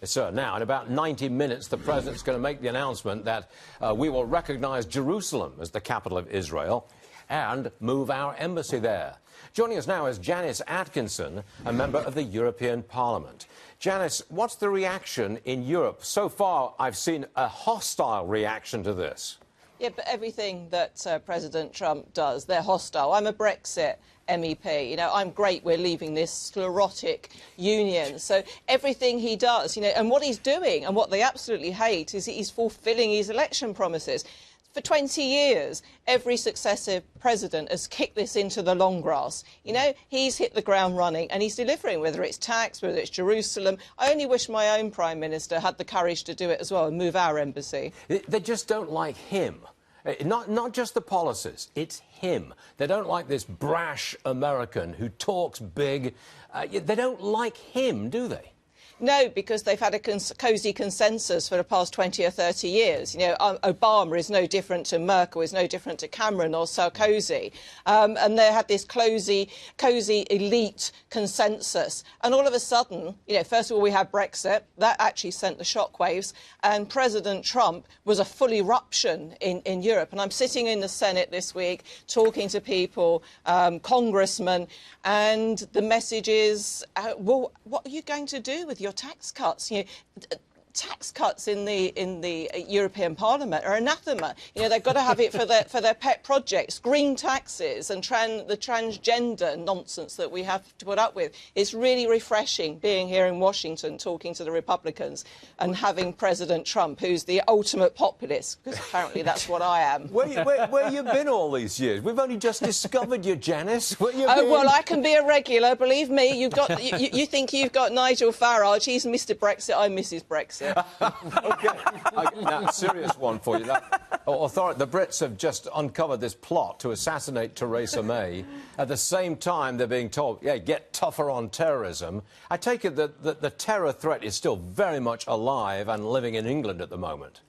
Yes, sir. Now, in about 90 minutes, the president's going to make the announcement that we will recognise Jerusalem as the capital of Israel and move our embassy there. Joining us now is Janice Atkinson, a member of the European Parliament. Janice, what's the reaction in Europe? So far, I've seen a hostile reaction to this. Yeah, but everything that President Trump does, they're hostile. I'm a Brexit MEP. You know, I'm great we're leaving this sclerotic union. So everything he does, you know, and what he's doing and what they absolutely hate is he's fulfilling his election promises. For 20 years, every successive president has kicked this into the long grass. You know, he's hit the ground running and he's delivering, whether it's tax, whether it's Jerusalem. I only wish my own Prime Minister had the courage to do it as well and move our embassy. They just don't like him. Not just the policies, it's him. They don't like this brash American who talks big. They don't like him, do they? No, because they've had a cosy consensus for the past 20 or 30 years. You know, Obama is no different to Merkel, is no different to Cameron or Sarkozy. And they had this cosy elite consensus. And all of a sudden, you know, first of all, we had Brexit. That actually sent the shockwaves. And President Trump was a full eruption in Europe. And I'm sitting in the Senate this week talking to people, congressmen, and the message is, well, what are you going to do with your tax cuts? You know, tax cuts in the European Parliament are anathema. You know, they've got to have it for their pet projects, green taxes and the transgender nonsense that we have to put up with. It's really refreshing being here in Washington talking to the Republicans and having President Trump, who's the ultimate populist, because apparently that's what I am. Where you been all these years? We've only just discovered you, Janice. Where you been? Oh, well, I can be a regular, believe me. You've got you think you've got Nigel Farage. He's Mr. Brexit. I'm Mrs. Brexit. OK. Now, serious one for you. The Brits have just uncovered this plot to assassinate Theresa May. At the same time, they're being told, yeah, get tougher on terrorism. I take it that the terror threat is still very much alive and living in England at the moment.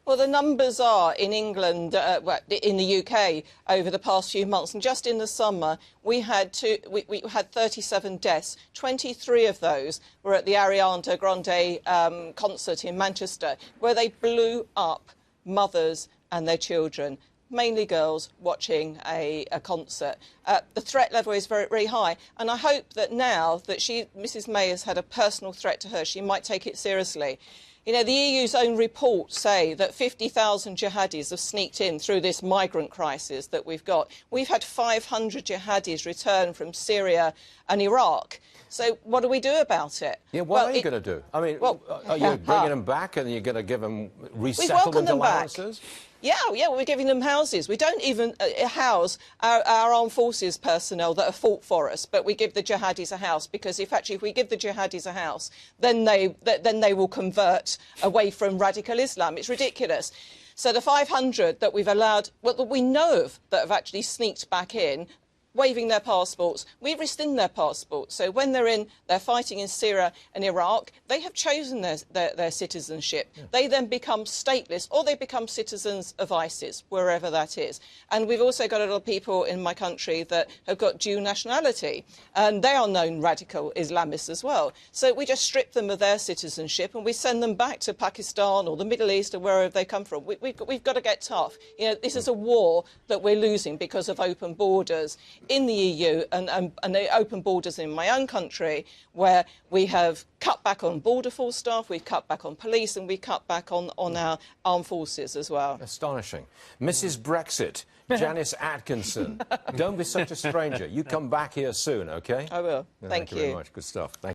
Well, the numbers are in England, in the UK, over the past few months, and just in the summer, we had 37 deaths. 23 of those were at the Ariana Grande concert in Manchester, where they blew up mothers and their children, mainly girls, watching a concert. The threat level is very, very high, and I hope that now that Mrs May has had a personal threat to her, she might take it seriously. You know, the EU's own reports say that 50,000 jihadis have sneaked in through this migrant crisis that we've got. We've had 500 jihadis return from Syria and Iraq. So what do we do about it? Yeah, what are you going to do? I mean, are you bringing them back and you're going to give them resettlement allowances? Yeah, we're giving them houses. We don't even house our armed forces personnel that have fought for us, but we give the jihadis a house, because if we give the jihadis a house, then they will convert away from radical Islam. It's ridiculous. So the 500 that we've allowed, well, that we know of, that have actually sneaked back in, waving their passports, we rescind their passports. So when they're fighting in Syria and Iraq, they have chosen their citizenship. Yeah. They then become stateless, or they become citizens of ISIS, wherever that is. And we've also got a lot of people in my country that have got dual nationality, and they are known radical Islamists as well. So we just strip them of their citizenship and we send them back to Pakistan or the Middle East or wherever they come from. We've got to get tough. You know, this is a war that we're losing because of open borders in the EU and the open borders in my own country, where we have cut back on border force staff, we've cut back on police, and we cut back on our armed forces as well. Astonishing. Mrs. Brexit, Janice Atkinson, don't be such a stranger. You come back here soon, OK? I will. Thank you Thank you very much. Good stuff. Thank you.